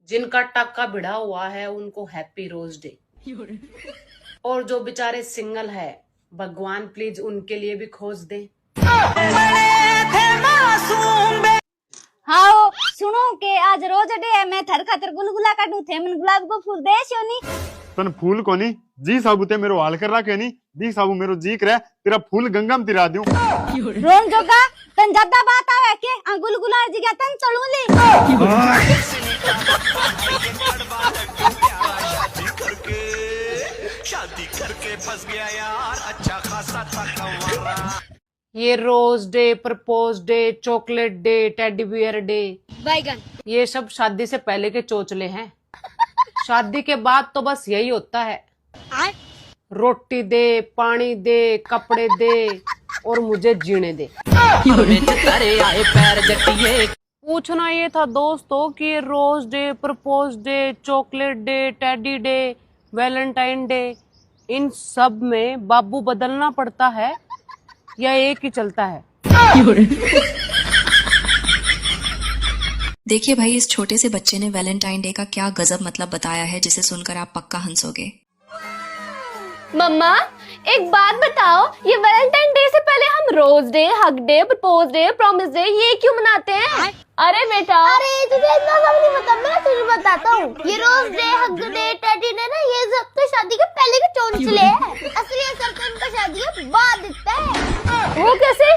जिनका टक्का भिड़ा हुआ है उनको हैप्पी रोज डे, और जो बेचारे सिंगल है भगवान प्लीज उनके लिए भी खोज दे। हाँ सुनो के आज रोज डे है, मैं थर खातर गुलगुला काटू थे, मन गुलाब को फूल दे सोनी तन फूल कोनी जी साबू ते मेरो हाल कर रखे नी दी साबू मेरो जी करे तेरा फूल गंगा में तिरा दूं। रोन जोगा तन ज्यादा बात आवे के आ गुलगुला जी का तन चलूली। शादी करके फंस गया यार, अच्छा खासा था। ये rose day, propose day, chocolate day, teddy bear day, बैगन, ये सब शादी से पहले के चोचले हैं। शादी के बाद तो बस यही होता है, रोटी दे, पानी दे, कपड़े दे और मुझे जीने दे। पूछना ये था दोस्तों कि rose day, propose day, chocolate day, teddy day, Valentine day, इन सब में बाबू बदलना पड़ता है या एक ही चलता है? देखिए भाई, इस छोटे से बच्चे ने वैलेंटाइन डे का क्या गजब मतलब बताया है, जिसे सुनकर आप पक्का हंसोगे। मम्मा एक बात बताओ, ये वैलेंटाइन डे से पहले हम rose day, hug day, propose day, promise day ये क्यों मनाते हैं? अरे बेटा, अरे तुझे इतना सब नहीं पता, मैं तुझे बताता हूँ। ये rose day, hug day, teddy day ना, ये सब तो शादी के पहले के चोंचले हैं। असली असर तो उनका शादी के बाद दिखता है। वो कैसे?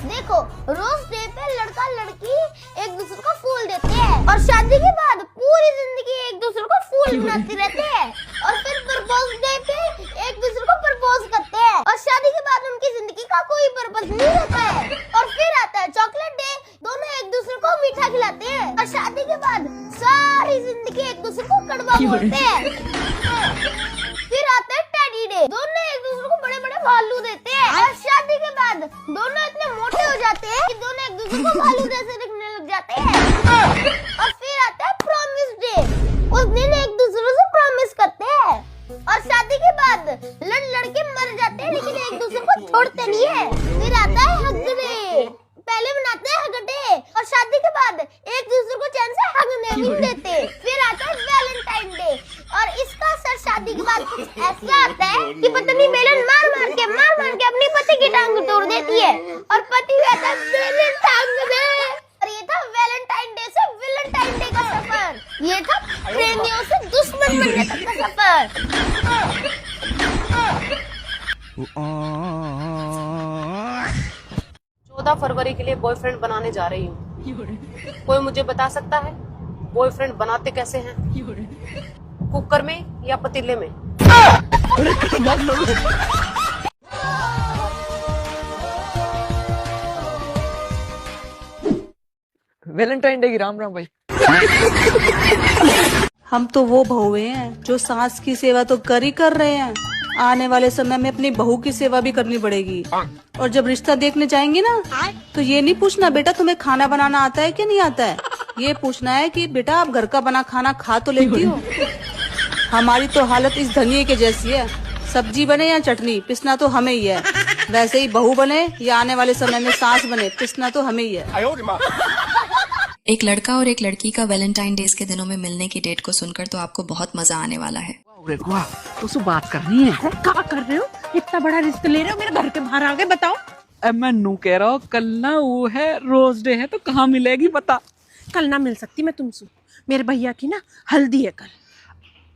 देखो, रोज डे पे लड़का लड़की एक दूसरे को फूल देते हैं और शादी के बाद पूरी जिंदगी एक दूसरे को फूल बनाते रहते हैं, और फिर प्रपोज डे पे एक दूसरे को प्रपोज करते हैं और शादी के बाद उनकी जिंदगी का कोई पर्पस नहीं रहता है। और फिर आता है चॉकलेट डे, दोनों एक दूसरे को मीठा खिलाते हैं और शादी के बाद सारी जिंदगी एक दूसरे को कड़वा बोलते हैं। फिर आता है टेडी डे, दोनों एक दूसरे को बड़े बड़े भालू देते हैं और शादी के बाद दोनों इतने मोटे हो जाते हैं कि दोनों एक दूसरे को भालू जैसे दिखने लग जाते हैं। और फिर आता है प्रॉमिस डे, उस दिन एक दूसरे से प्रॉमिस करते हैं और शादी के बाद लड़ के मर जाते हैं लेकिन एक दूसरे को छोड़ते नहीं है। फिर आता है हग डे, पहले मनाते हैं हग डे और शादी के बाद एक दूसरे को चैन से हगने भी नहीं देते। फिर आता है वैलेंटाइन डे और इसका असर शादी के बाद कुछ ऐसा आता है कि पत्नी बेलन मार मार के अपनी पति की टांग तोड़ देती है और पति रहता है बेलन टांग में। और ये था वैलेंटाइन डे से वैलेंटाइन डे का सफर, ये था प्रेमियों से दुश्मन बनने तक का सफर। 14 फरवरी के लिए बॉयफ्रेंड बनाने जा रही हूँ। कोई मुझे बता सकता है बॉयफ्रेंड बनाते कैसे हैं? कुकर में या पतीले में? वैलेंटाइन डे की राम राम भाई। हम तो वो बहुएं हैं जो सास की सेवा तो कर ही कर रहे हैं, आने वाले समय में अपनी बहू की सेवा भी करनी पड़ेगी। और जब रिश्ता देखने जाएंगे ना तो ये नहीं पूछना बेटा तुम्हें खाना बनाना आता है कि नहीं आता है, ये पूछना है कि बेटा आप घर का बना खाना खा तो लेती हो। हमारी तो हालत इस धनिये के जैसी है, सब्जी बने या चटनी पिसना तो हमें ही है, वैसे ही बहू बने या आने वाले समय में सास बने पिसना तो हमें ही है। एक लड़का और एक लड़की का वैलेंटाइन डेज के दिनों में मिलने की डेट को सुनकर तो आपको बहुत मजा आने वाला है। तो बात करनी है। क्या कर रहे हो? इतना बड़ा रिस्क ले रहे हो, मेरे घर के बाहर आगे बताओ। मैं नू कह रहा हूँ कल ना वो है रोज डे है तो कहाँ मिलेगी बता। कल ना मिल सकती मैं तुमसे, मेरे भैया की ना हल्दी है कल।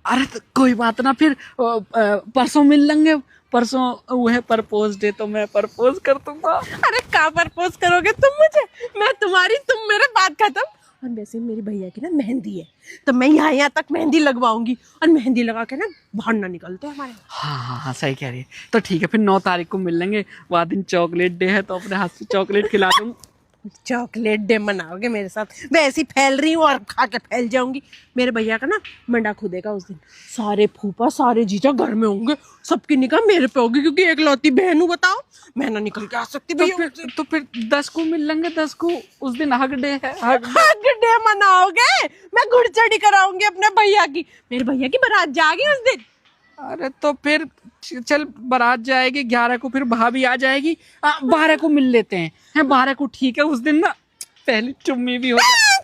अरे तो कोई बात ना, फिर परसों मिल लेंगे। परसों वो है प्रपोज डे तो मैं प्रपोज कर दूंगा। अरे क्या प्रपोज करोगे तुम मुझे, मैं तुम्हारी, तुम मेरे, बात खत्म। और वैसे मेरे भैया की ना मेहंदी है तो मैं यहाँ तक मेहंदी लगवाऊंगी और मेहंदी लगा के ना बाहर ना निकलते हमारे। हाँ सही कह रही है। तो ठीक है फिर 9 तारीख को मिल लेंगे, वह दिन चॉकलेट डे है तो अपने हाथ से चॉकलेट खिला दूँ। चॉकलेट डे मनाओगे मेरे साथ? मैं ऐसी फैल रही हूँ और खा के फैल जाऊंगी। मेरे भैया का ना मंडा खुदेगा उस दिन, सारे फूफा सारे जीजा घर में होंगे, सबकी निगाह मेरे पे होगी क्योंकि एक लौती बहन हूँ। बताओ मैं ना निकल के आ सकती। तो फिर 10 को मिल लेंगे, 10 को उस दिन हग डे है। हग डे मनाओगे? मैं घुड़चढ़ी कराऊंगी अपने भैया की, मेरे भैया की बारात जाएगी उस दिन। अरे तो फिर चल बारात जाएगी 11 को, फिर भाभी आ जाएगी 12 को मिल लेते हैं। 12 को ठीक है, उस दिन ना पहली चुम्मी भी हो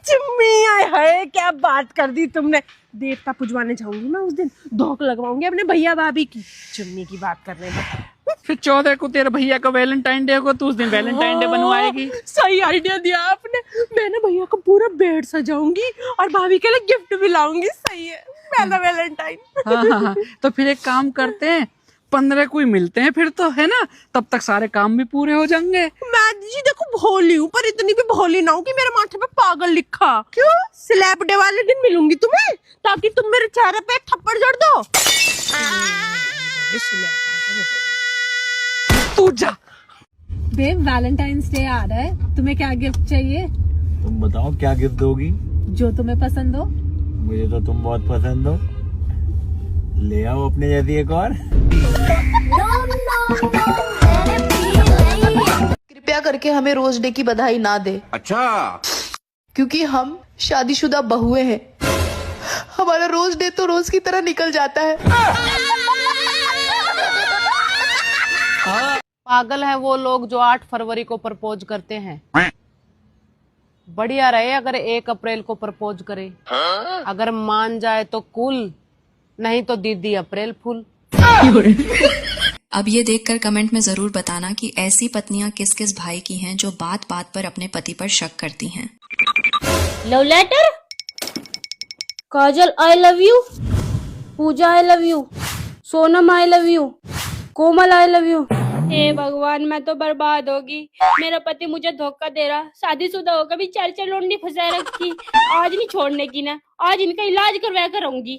चिम्मी आए हाय, क्या बात कर दी तुमने। देवता पुजवाने जाऊंगी मैं उस दिन, धोख लगवाऊंगी अपने भैया भाभी की। चिम्मी की बात कर रहे हैं। फिर 14 को तेरे भैया का वैलेंटाइन डे को, तू उस दिन वैलेंटाइन डे बनवाएगी। सही आइडिया दिया आपने। मैं ना भैया को पूरा बेड सजाऊंगी और भाभी के लिए गिफ्ट भी लाऊंगी। सही है, पहला वैलेंटाइन। हाँ। तो फिर एक काम करते हैं, 15 को ही मिलते हैं फिर, तो है ना, तब तक सारे काम भी पूरे हो जाएंगे। मैं जी देखो भोली हूँ, पर इतनी भी भोली ना हूँ कि मेरे माथे पे पागल लिखा। क्यों? स्लैब डे वाले दिन मिलूंगी तुम्हें, ताकि तुम मेरे चेहरे पे एक थप्पड़ जड़ दो। तू जा। बेब, वैलेंटाइंस डे आ रहा है, तुम्हें क्या गिफ्ट चाहिए? तुम बताओ क्या गिफ्ट दोगी? जो तुम्हें पसंद हो। मुझे तो तुम बहुत पसंद हो, ले आओ अपने जैसी एक और। कृपया करके हमें रोज डे की बधाई ना दे। अच्छा, क्योंकि हम शादीशुदा बहुएं हैं। हमारा रोज डे तो रोज की तरह निकल जाता है। पागल है वो लोग जो 8 फरवरी को प्रपोज करते हैं। बढ़िया रहे अगर 1 अप्रैल को प्रपोज करे। अगर मान जाए तो कूल, नहीं तो दीदी अप्रैल फूल। अब ये देखकर कमेंट में जरूर बताना कि ऐसी पत्नियां किस किस भाई की हैं जो बात बात पर अपने पति पर शक करती हैं। Love letter. Kajal I love you, Pooja I love you, Sonam I love you, Komal I love you. हे भगवान, मैं तो बर्बाद होगी। मेरा पति मुझे धोखा दे रहा, शादीशुदा होकर भी 4 लोंडी फंसा रखी। आज नहीं छोड़ने की ना, आज इनका इलाज करवाया करूंगी।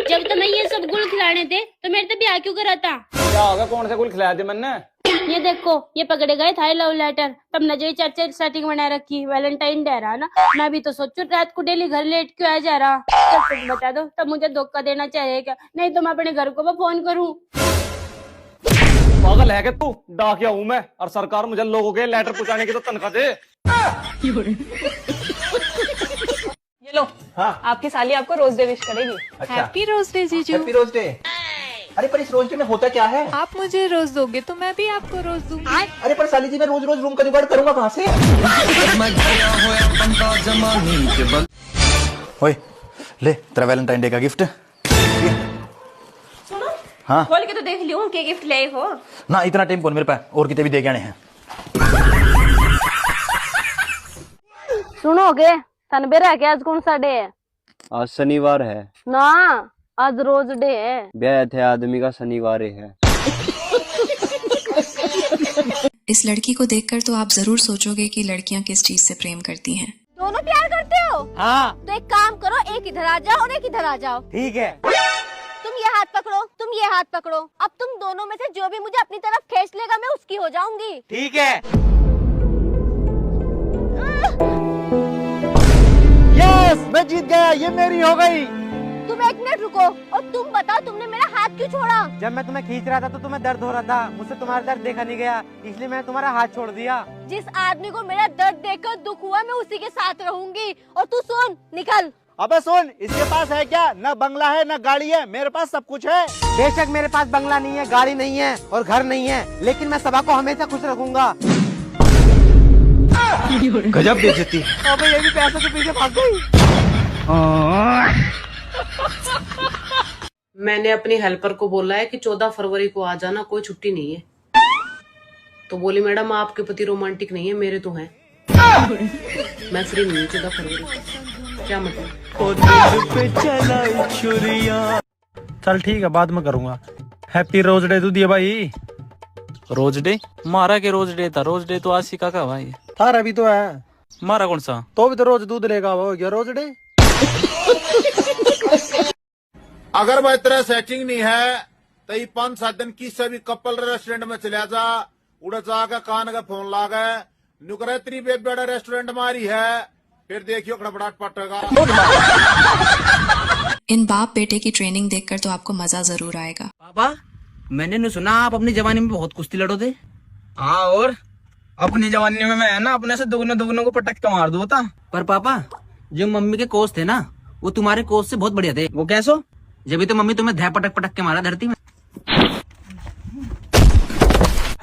जब तुम्हें ये सब गुल खिलाने थे तो मेरे तो ब्याह क्यों करा था? क्या होगा, कौन सा गुल खिलाया थे मैंने? ये देखो, ये पकड़े गए था लव लेटर, तब न जो 4 सेटिंग बना रखी। वैलेंटाइन डे रहा ना, मैं भी तो सोचू रात को डेली घर लेट क्यों आ जा रहा। सब कुछ बता दो, तब मुझे धोखा देना चाहिए क्या? नहीं तो मैं अपने घर को फोन करूँ। पागल है क्या तू? डाकिया हूँ मैं, और सरकार मुझे लोगों के लेटर पहुंचाने की तो तनख्वाह दे। ये लो, हाँ? आपकी साली आपको रोज डे विश करेगी। अच्छा। हैप्पी रोज डे जीजू। Happy rose day. अरे पर इस रोज डे में होता क्या है? आप मुझे रोज दोगे तो मैं भी आपको रोज दूंगी। अरे पर साली जी, मैं रोज रोज रूम का जुगाड़ करूंगा कहाँ से? ओए, ले तेरा वैलेंटाइन डे का गिफ्ट। सुनो, हाँ खोल के तो देख लियो क्या गिफ्ट ले हो। ना, इतना टाइम कौन मेरे पास, और कितने भी दे के आने हैं। सुनोगे, तनबेरा है क्या? आज कौन सा डे है? आज शनिवार है ना, आज रोज डे है। ब्याह थे आदमी का शनिवार है। इस लड़की को देखकर तो आप जरूर सोचोगे कि लड़कियां किस चीज से प्रेम करती हैं। दोनों प्यार करते हो? हाँ। तो एक काम करो, एक इधर आ जाओ और एक इधर आ जाओ। ठीक है। तुम ये हाथ पकड़ो, तुम ये हाथ पकड़ो। अब तुम दोनों में से जो भी मुझे अपनी तरफ खींच लेगा मैं उसकी हो जाऊंगी। ठीक है। यस, मैं जीत गया, ये मेरी हो गई। तुम 1 मिनट रुको और तुम बताओ तुमने मेरा हाथ क्यों छोड़ा? जब मैं तुम्हें खींच रहा था तो तुम्हें दर्द हो रहा था, मुझसे तुम्हारा दर्द देखा नहीं गया, इसलिए मैंने तुम्हारा हाथ छोड़ दिया। जिस आदमी को मेरा दर्द देखकर दुख हुआ मैं उसी के साथ रहूंगी। और तू सुन, निकल। अबे सुन, इसके पास है क्या? न बंगला है न गाड़ी है, मेरे पास सब कुछ है। बेशक मेरे पास बंगला नहीं है, गाड़ी नहीं है और घर नहीं है, लेकिन मैं सबा को हमेशा खुश रखूंगा। गजब बेइज्जती। अबे ये भी पैसों के पीछे भाग गई। मैंने अपनी हेल्पर को बोला है कि 14 फरवरी को आ जाना, कोई छुट्टी नहीं है। तो बोली मैडम आपके पति रोमांटिक नहीं है, मेरे तो हैं। मैं फ्री नहीं हूँ 14 फरवरी को। क्या मतलब? चल ठीक है, बाद में करूंगा। हैप्पी रोज डे तू दिया भाई। Rose day? मारा के रोज डे था, रोज डे तो आज सिखा का भाई। थारा भी तो है। मारा कौन सा? तो भी तो रोज दूध लेगा, वो हो गया रोज डे। अगर वह तेरा सेटिंग नहीं है तो 5-7 दिन किसी भी कपल रेस्टोरेंट में चले जा, उड़ा जाकर कान का फोन लागे, नुकरे तेरी बेबेड़ा रेस्टोरेंट मारी है, फिर देखियो खड़बड़ाहट पटेगा। इन बाप बेटे की ट्रेनिंग देखकर तो आपको मजा जरूर आएगा। पापा, मैंने नहीं सुना आप अपनी जवानी में बहुत कुश्ती लड़ो थे। हाँ, और अपनी जवानी में मैं है ना अपने से दुगने को पटक के मार दूँ था। पर पापा, जो मम्मी के कोच थे ना, वो तुम्हारे कोच से बहुत बढ़िया थे। वो कैसो? जब भी तो मम्मी तुम्हें धै पटक पटक के मारा धरती में।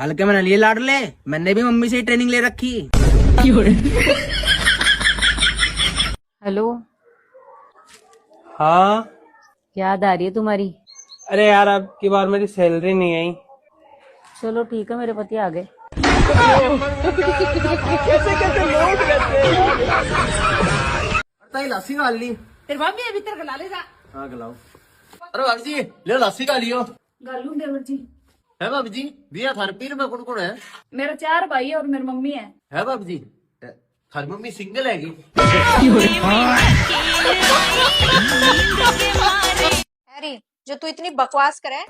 हल्के में न लिए लाडले, मैंने भी मम्मी से ही ट्रेनिंग ले रखी। हेलो। हाँ याद आ रही है तुम्हारी? अरे यार अब की बार मेरी सैलरी नहीं आई। चलो ठीक है, मेरे पति आ गए। कैसे कैसे लोग रहते हैं। लस्सी खा ली। तेरे भाभी अभी तेरे गला ले जा। हाँ गलाओ। अरे भाभी जी ले लस्सी खा लियो। गालू देवर जी। है भाभी जी दिया थार पीर में कौन कौन है? मेरा 4 भाई है और मेरी मम्मी है भाभी जी थारी मम्मी सिंगल हैगी? हैरी, जो तू इतनी बकवास करे,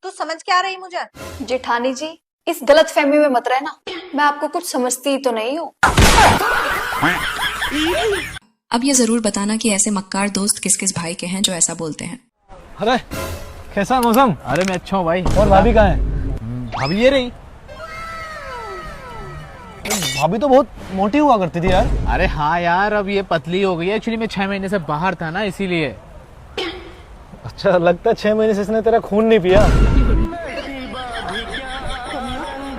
तू समझ क्या रही मुझे? जेठानी जी, इस गलत फहमी में मत रहना, मैं आपको कुछ समझती ही तो नहीं हूँ। अब ये जरूर बताना कि ऐसे मक्कार दोस्त किस किस भाई के हैं जो ऐसा बोलते हैं। अरे कैसा मौसम? अरे मैं अच्छा हूँ भाई। और भाभी कहाँ है? भाभी ये रही। भाभी तो बहुत मोटी हुआ करती थी यार। अरे हाँ यार, अब ये पतली हो गई है। एक्चुअली मैं 6 महीने से बाहर था ना, इसीलिए। अच्छा लगता है 6 महीने से इसने तेरा खून नहीं पिया।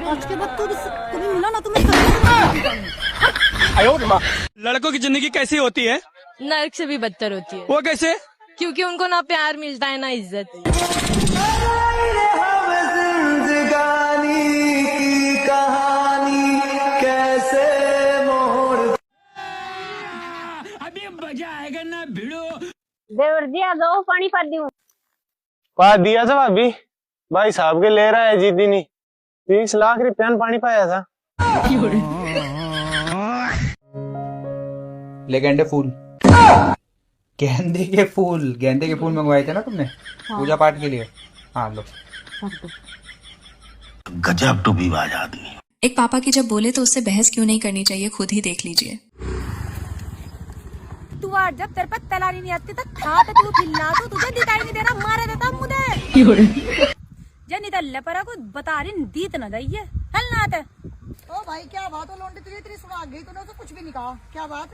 आज के बाद तू कभी मिला ना तुम्हें। लड़कों की जिंदगी कैसी होती है? नर्क से भी बदतर होती है। वो कैसे? क्योंकि उनको ना प्यार मिलता है ना इज्जत। अभी मजा आएगा ना भिड़ो। देवर जी आ जाओ, पानी पा दूं। पा दिया था भाभी। भाई साहब के ले रहा है जीती नहीं। 20 लाख रुपया पानी पाया था। ले गेंदे फूल। गेंदे के फूल मंगवाए थे ना तुमने? हाँ। पूजा पाठ के लिए। हाँ लो। गजब टू बी बाज आदमी। एक पापा की जब बोले तो उससे बहस क्यों नहीं करनी चाहिए, खुद ही देख लीजिए। तू आज जब तेरे पे तलारी नहीं आती तो खा पे तू खिला तो तुझे दिखाई नहीं देना, मारे देता मुझे। जनी तल्ले पर को बता रही दीत न दइए हल ना आते। ओ भाई क्या बात है, लौंडी तेरी सुना गई तूने तो कुछ भी नहीं कहा, क्या बात?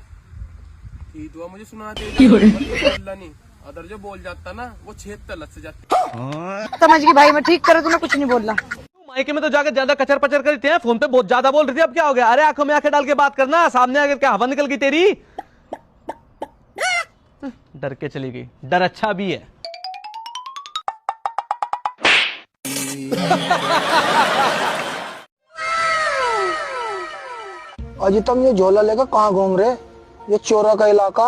ये दुआ मुझे सुना दे। अल्लाह नहीं अदर जो बोल जाता ना वो 6 तलत से जाता। समझ गई भाई, मैं ठीक करूँ, तूने कुछ नहीं बोला। मायके में तो जाकर ज्यादा कचर पचर करते हैं, फोन पे बहुत ज्यादा बोल रही थी, अब क्या हो गया? अरे आंखों में आंखें डाल के बात करना, सामने आकर क्या हवा निकल गई तेरी? डर के चली गई, डर अच्छा भी है। अजी तुम ये झोला लेकर कहाँ घूम रहे? ये चोरा का इलाका,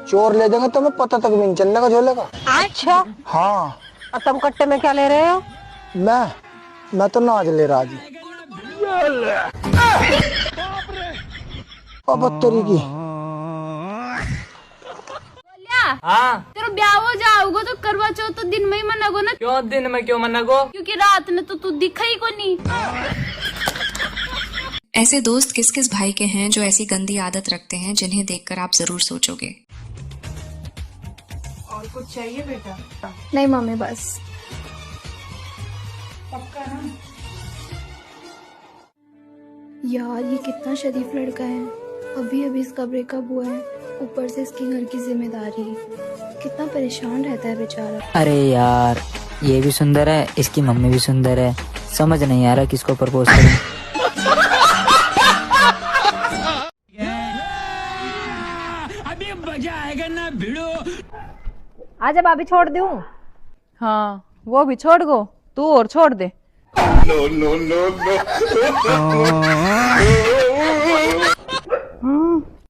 चोर ले जाएंगे तुम्हें पता तक भी नहीं चलने का झोले का। अच्छा हाँ। और तुम कट्टे में क्या ले रहे हो? मैं तो नाज ले रहा जी। अब तेरी की हाँ। तेरा ब्याह हो जाओगे तो करवा चौथ तो दिन में ही मनागो ना। क्यों दिन में क्यों मनागो? क्योंकि रात में तो तू दिखा ही को नहीं। ऐसे दोस्त किस किस भाई के हैं जो ऐसी गंदी आदत रखते हैं जिन्हें देखकर आप जरूर सोचोगे। और कुछ चाहिए बेटा? नहीं मम्मी बस। पक्का ना? यार ये कितना शरीफ लड़का है, अभी अभी इसका ब्रेकअप हुआ है, ऊपर से इसकी घर की जिम्मेदारी, कितना परेशान रहता है बेचारा। अरे यार ये भी सुंदर है, इसकी मम्मी भी सुंदर है, समझ नहीं आ रहा किसको प्रपोज करूं। अभी मजा आएगा ना भिड़ो। आजा भाभी छोड़ दूं? हाँ वो भी छोड़ गो, तू और छोड़ दे। नो नो नो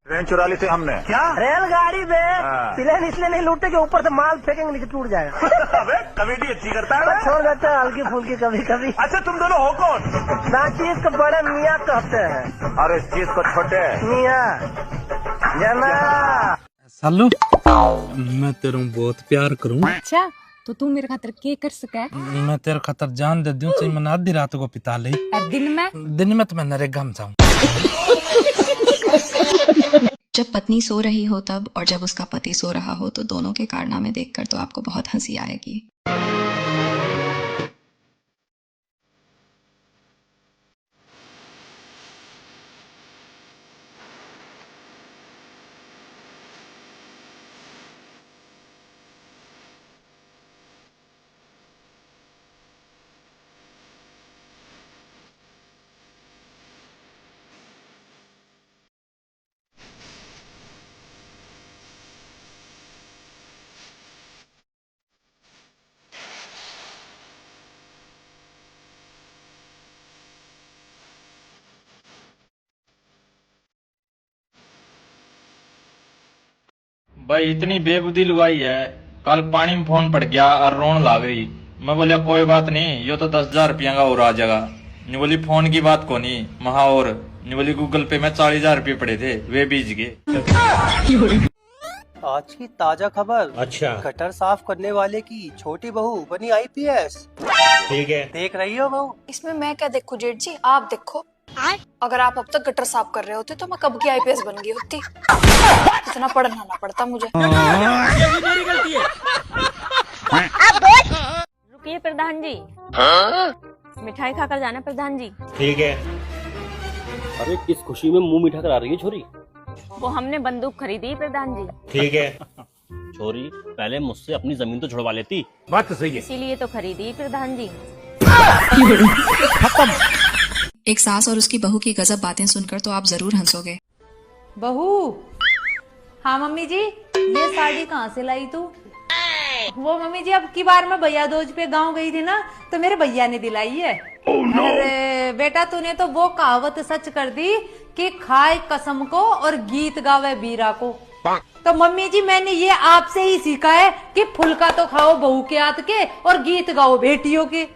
ट्रेन चुरा ली थी हमने। क्या? रेलगाड़ी में प्लेन इसलिए नहीं लूटते कि ऊपर से माल फेंकेंगे नीचे टूट जाएगा। अबे कमेटी अच्छी करता है। छोड़ देते हैं हल्की फुल्की कभी कभी। अच्छा तुम दोनों हो कौन? ना चीज को बड़े मियाँ कहते हैं और इस चीज को छोटे मियाँ जना। सालू मैं तेरे बहुत प्यार करूँ। अच्छा तो तू मेरे खातर के कर सके? मैं तेरे खातर जान दे दूं, चाहे मैं आधी रात को पिता ले। दिन में तो मैं नरेगा में जाऊँ। जब पत्नी सो रही हो तब और जब उसका पति सो रहा हो तो दोनों के कारनामे देखकर तो आपको बहुत हंसी आएगी। भाई इतनी बेबुदी लुगाई है, कल पानी में फोन पड़ गया और रोन ला गई। मैं बोलिया कोई बात नहीं, ये तो 10,000 रुपया का और आ जाएगा। नहीं बोली फोन की बात को नहीं महा, और नहीं बोली गूगल पे में 40,000 रुपये पड़े थे, वे बीज गए। आज की ताजा खबर। अच्छा, गटर साफ करने वाले की छोटी बहू बनी IPS। ठीक है, देख रही हो बहू? इसमें मैं क्या देखूं जेठ जी, आप देखो। अगर आप अब तक गटर साफ कर रहे होते तो मैं कब की IPS बन गई होती। इतना पढ़ना ना पड़ता मुझे। रुकिए प्रधान जी, मिठाई खाकर जाना प्रधान जी। ठीक है। अरे किस खुशी में मुंह मीठा करा रही है छोरी? वो हमने बंदूक खरीदी प्रधान जी। ठीक है। छोरी पहले मुझसे अपनी जमीन तो छुड़वा लेती। बात तो सही है। इसीलिए तो खरीदी प्रधान जी। एक सास और उसकी बहू की गजब बातें सुनकर तो आप जरूर हंसोगे। बहू। हाँ मम्मी जी, ये साड़ी कहाँ से लाई तू? वो मम्मी जी, अब की बार मैं भैया दूज पे गांव गई थी ना, तो मेरे भैया ने दिलाई है। अरे बेटा, तूने तो वो कहावत सच कर दी कि खाए कसम को और गीत गावे बीरा को। तो मम्मी जी, मैंने ये आपसे ही सीखा है कि फुलका तो खाओ बहू के हाथ के और गीत गाओ बेटियों के।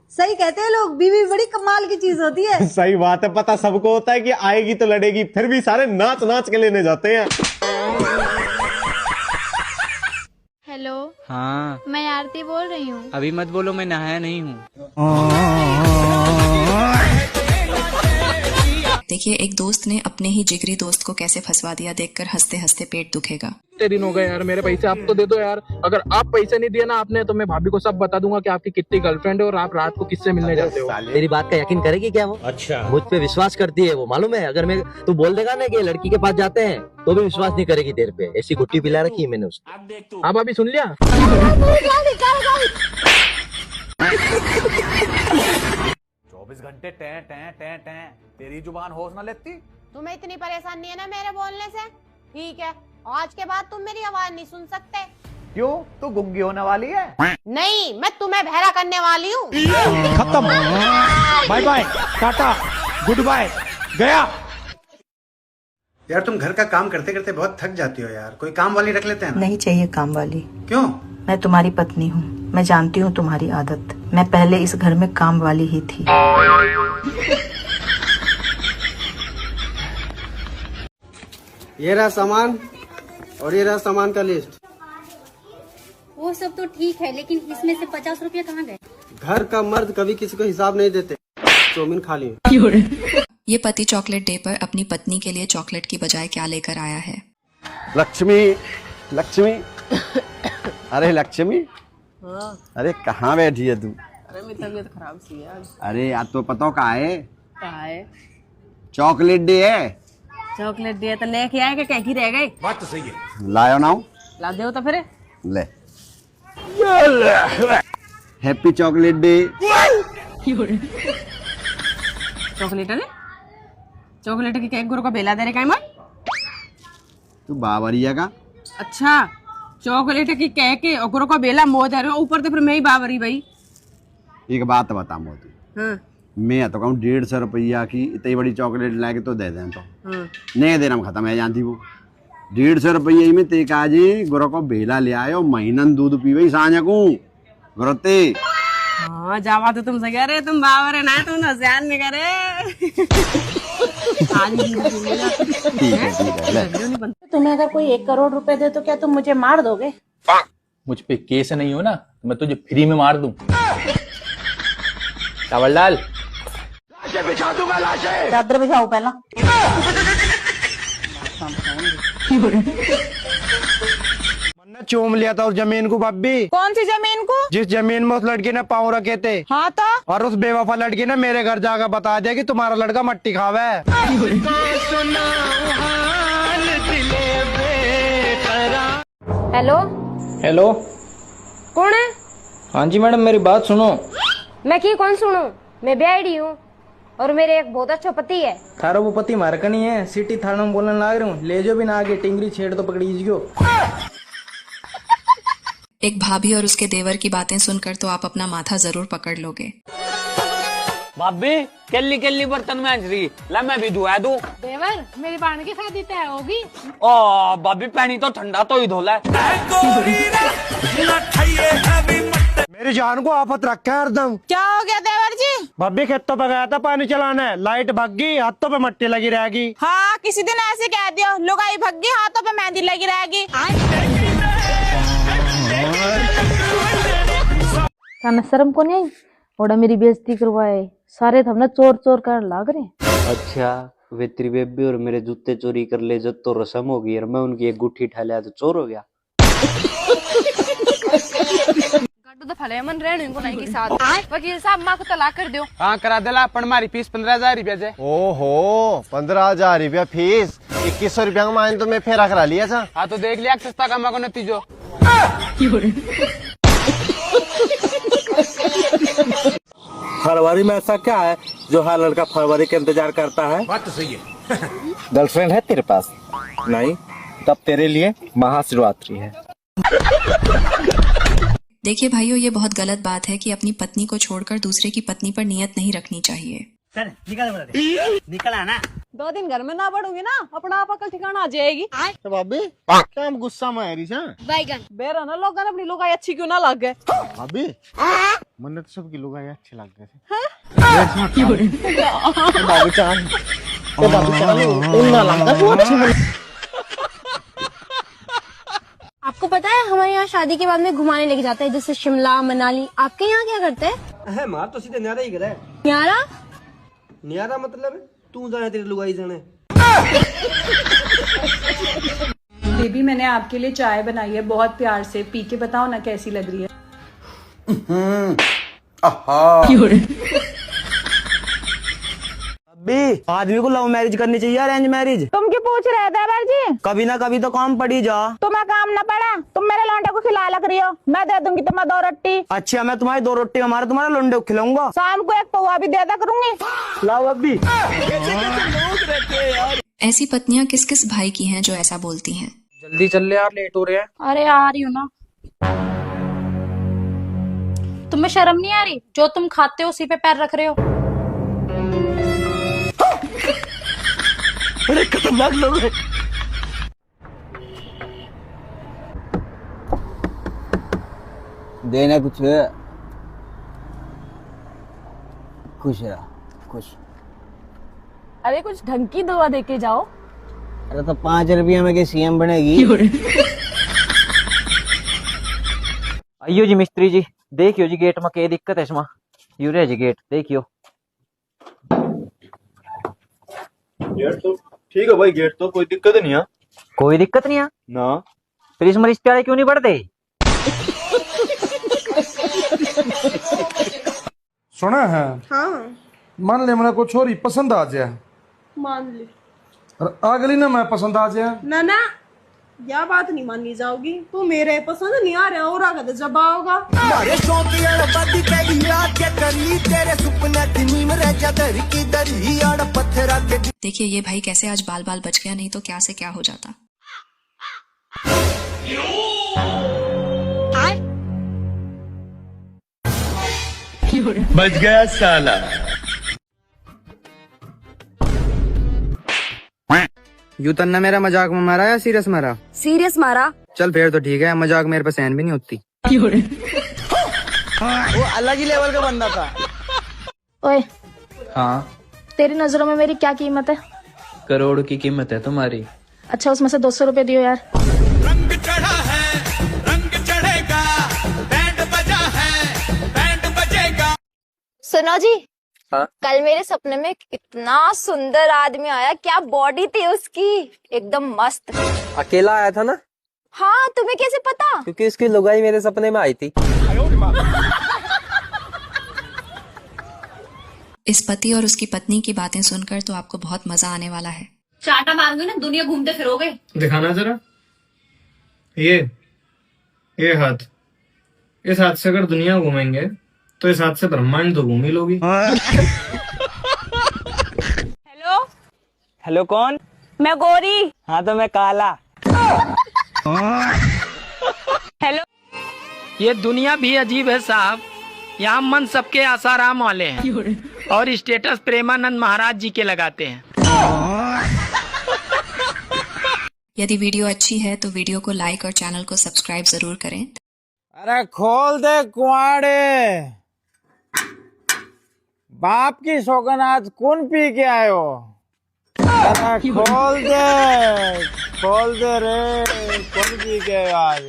सही कहते हैं लोग, बीवी बड़ी कमाल की चीज होती है। सही बात है, पता सबको होता है कि आएगी तो लड़ेगी, फिर भी सारे नाच नाच के लेने जाते हैं। हेलो। हाँ, मैं आरती बोल रही हूँ। अभी मत बोलो, मैं नहाया नहीं हूँ। देखिए, एक दोस्त ने अपने ही जिगरी दोस्त को कैसे फंसवा दिया, देखकर हंसते हंसते पेट दुखेगा। कितने दिन हो गए यार, मेरे पैसे आप तो दे दो यार। अगर आप पैसे नहीं दिए ना आपने, तो मैं भाभी को सब बता दूंगा कि आपकी कितनी गर्लफ्रेंड है और आप रात को किससे मिलने जाते हो। मेरी बात का यकीन करेगी क्या वो? अच्छा, मुझ पे विश्वास करती है वो, मालूम है। अगर मैं तू बोल देगा ना कि लड़की के पास जाते हैं तो भी विश्वास नहीं करेगी तेरे पे। ऐसी गुट्टी पिला रखी है मैंने उसको। आप अभी सुन लिया? 24 घंटे टें टें टें टें, तेरी जुबान होश न लेती? तुम्हें इतनी परेशानी नहीं है ना मेरे बोलने से? ठीक है, आज के बाद तुम मेरी आवाज नहीं सुन सकते। क्यों, तू गुंगी होने वाली है? नहीं, मैं तुम्हें बहरा करने वाली हूँ। खत्म, बाय बाय, टाटा, गुड बाय, गया। यार तुम घर का काम करते करते बहुत थक जाती हो यार, कोई काम वाली रख लेते हैं ना? नहीं चाहिए काम वाली। क्यों? मैं तुम्हारी पत्नी हूँ, मैं जानती हूँ तुम्हारी आदत। मैं पहले इस घर में काम वाली ही थी। ये रहा सामान और ये रहा सामान का लिस्ट। वो सब तो ठीक है, लेकिन इसमें से 50 रुपया कहाँ गए? घर का मर्द कभी किसी को हिसाब नहीं देते। चौमिन खा ली। ये पति चॉकलेट डे पर अपनी पत्नी के लिए चॉकलेट की बजाय क्या लेकर आया है? लक्ष्मी, लक्ष्मी, अरे लक्ष्मी, अरे कहाँ बैठी है तू? अरे मेरी तबीयत खराब सी है आज। अरे यार तो पता कहाँ है? कहाँ है? चॉकलेट डे है। चॉकलेट दिया तो लेके आए कि कहीं रह गए? बात तो सही है। लायो ना, ला दो तो फिर। ले, हैप्पी चॉकलेट डे। चॉकलेट है? चॉकलेट की केक गुरु को बेला दे रहे का? तू बावरिया का? अच्छा, चॉकलेट की केक के गुरु को बेला मोह दे रहे हो, ऊपर तो फिर मैं ही बावरी भाई। एक बात बता मोती, हाँ। मैं तो कहूँ 150 रुपया की इतनी बड़ी चॉकलेट लाके तो दे दें, तो नहीं देना खत्म है, जानती वो 150 रुपये में ते काजी गुरु को बेला ले आयो, महीनन दूध पीवे सांझ को गुरते। हाँ, जावा तो तुम सही कह रहे, तुम बावर है ना, तुम नसियान नहीं करे। तुम्हें अगर कोई 1 करोड़ रुपए दे तो क्या तुम मुझे मार दोगे? मुझ पे केस नहीं हो ना, तो मैं तुझे फ्री में मार दूं। चावल डाल। चादर बिछाओ पहला। चूम लिया था उस जमीन को भाभी। कौन सी जमीन को? जिस जमीन में उस लड़की ने पाँव रखे थे। हाँ तो? और उस बेवफा लड़की ने मेरे घर जाकर बता दिया कि तुम्हारा लड़का मट्टी खावा है। हेलो। हेलो, कौन है? हाँ जी मैडम, मेरी बात सुनो। मैं की कौन सुनूं? मैं बेआईडी हूँ। और मेरे एक बहुत अच्छा पति है। थारो वो पति मार का नहीं है, सिटी थाना में बोलने लाग रहा हूँ, ले जो भी ना आगे टिंगरी छेड़ तो पकड़ी गयो। एक भाभी और उसके देवर की बातें सुनकर तो आप अपना माथा जरूर पकड़ लोगे। भाभी केली केली बर्तन में रही, ला मैं भी धुआ दूं। देवर मेरी बाण की शादी तय होगी। ओ भाभी पानी तो ठंडा तो ही धोला। मेरी जान को आफत रखा है एकदम। क्या हो गया देवर जी? भाभी खेतों पे गया था पानी चलाने, लाइट भग गई, हाथों पे मट्टी लगी रहेगी। हाँ किसी दिन ऐसे कह दियो, लुगाई भग्गी हाथों पे मेहंदी लगी रहेगी। क्या शर्म को नहीं ओड़ा मेरी बेइज्जती करवाए, सारे थे ना चोर चोर कर लाग रहे। अच्छा वे तेरी बेबी और मेरे जूते चोरी कर ले जब तो रस्म हो गई और मैं उनकी एक गुट्ठी उठा लिया तो चोर हो गया। तो भले मन रहने को नहीं के साथ वकील साहब माँ को तलाक कर दो। हाँ करा देला, पर हमारी फीस 15,000 रुपया जे। ओहो 15,000 रुपया फीस, 2100 रुपया का मान तो मैं फेरा करा लिया था। हाँ तो देख लिया सस्ता कमा को नतीजो। फरवरी में ऐसा क्या है जो हर लड़का फरवरी के इंतजार करता है? बात तो सही है। गर्लफ्रेंड है तेरे पास? नहीं, तब तेरे लिए महाशिवरात्रि है। देखिए भाइयों, ये बहुत गलत बात है कि अपनी पत्नी को छोड़कर दूसरे की पत्नी पर नियत नहीं रखनी चाहिए। निकल आना। 2 दिन घर में ना पड़ूंगी ना, अपना आप अकल ठिकाना आ जाएगी। तो भाभी क्या हम गुस्सा में है रिशा? बैगन बेरा ना लोग अपनी लुगाई अच्छी क्यों ना लग गए? भाभी मन तो सबकी लुगाई अच्छी लग गए थे। आपको पता है हमारे यहाँ शादी के बाद में घुमाने लेके जाते हैं, जैसे शिमला मनाली। आपके यहाँ क्या करते हैं? मार तो सीधे न्यारा ही करे। न्यारा? न्यारा मतलब तू जाने तेरी लुगाई जाने। बेबी मैंने आपके लिए चाय बनाई है बहुत प्यार से, पी के बताओ ना कैसी लग रही है। आदमी को लव मैरिज करनी चाहिए अरेंज मैरिज? तुम क्यों पूछ रहे थे देवर जी? कभी ना कभी तो काम पड़ी जा। तुम्हें काम न पड़ा, तुम मेरे लौंडे को खिला लग रही हो। मैं दे दूंगी तुम्हें 2 रोटी। अच्छा मैं तुम्हारी 2 रोटी हमारे तुम्हारे लौंडे को खिलाऊंगा। शाम को 1 पौवा भी दे दा करूंगी। लाओ अभी। ऐसी पत्नियां किस किस भाई की हैं जो ऐसा बोलती हैं? जल्दी चल ले यार, लेट हो रहे हैं। अरे आ रही हूँ ना। तुम्हें शर्म नहीं आ रही? जो तुम खाते हो उसी पे पैर रख रहे हो। बड़े खतरनाक लोग हैं। देना कुछ खुश रहा खुश। अरे कुछ ढंग की दवा दे के जाओ। अरे तो 5 रुपया में के सीएम बनेगी। अयो जी मिस्त्री जी, देखियो जी गेट में क्या दिक्कत है इसमें? यूरे जी गेट देखियो। गेट तो ठीक है भाई, गेट तो कोई दिक्कत नहीं है। कोई दिक्कत नहीं है ना? फिर इसमें रिश्ते क्यों नहीं बढ़ते? सुना है? हाँ मान ले मेरा को छोरी पसंद आ जाए, मान ली और अगली ना मैं पसंद आ जाए ना ना, यह बात नहीं मानी जाओगी। तू मेरे पसंद नहीं आ रहा और आगे जब आओगा। देखिए ये भाई कैसे आज बाल बाल बच गया, नहीं तो क्या से क्या हो जाता। बच गया साला। यू तन्ना मेरा मजाक में मारा या सीरियस मारा? सीरियस मारा। चल फिर तो ठीक है, मजाक मेरे पे सहन भी नहीं होती। वो अलग ही लेवल का बंदा था। ओए हाँ तेरी नजरों में मेरी क्या कीमत है? करोड़ की कीमत है तुम्हारी। अच्छा उसमें से 200 रुपए दियो यार। रंग चढ़ा है, रंग चढ़ेगा, बैंड बजा है, बैंड बजेगा। सुनो जी, हाँ? कल मेरे सपने में इतना सुंदर आदमी आया, क्या बॉडी थी उसकी, एकदम मस्त। अकेला आया था ना? हाँ, तुम्हें कैसे पता? क्योंकि इसकी लुगाई मेरे सपने में आई थी। इस पति और उसकी पत्नी की बातें सुनकर तो आपको बहुत मजा आने वाला है। चाटा मारोगे ना, दुनिया घूमते फिरोगे। दिखाना जरा ये हाथ, इस हाथ से अगर दुनिया घूमेंगे तो इस हाथ से ब्रह्मांड तो घूम ही लोगी। हेलो कौन? मैं गोरी। हाँ तो मैं काला। हेलो। ये दुनिया भी अजीब है साहब, यहाँ मन सबके आसाराम वाले हैं और स्टेटस प्रेमानंद महाराज जी के लगाते हैं। यदि वीडियो अच्छी है तो वीडियो को लाइक और चैनल को सब्सक्राइब जरूर करें। अरे खोल दे कुआड़े, बाप की सौगन आज कौन पी के आए हो? अरे खोल दे रे, कौन पी के आए हो आज?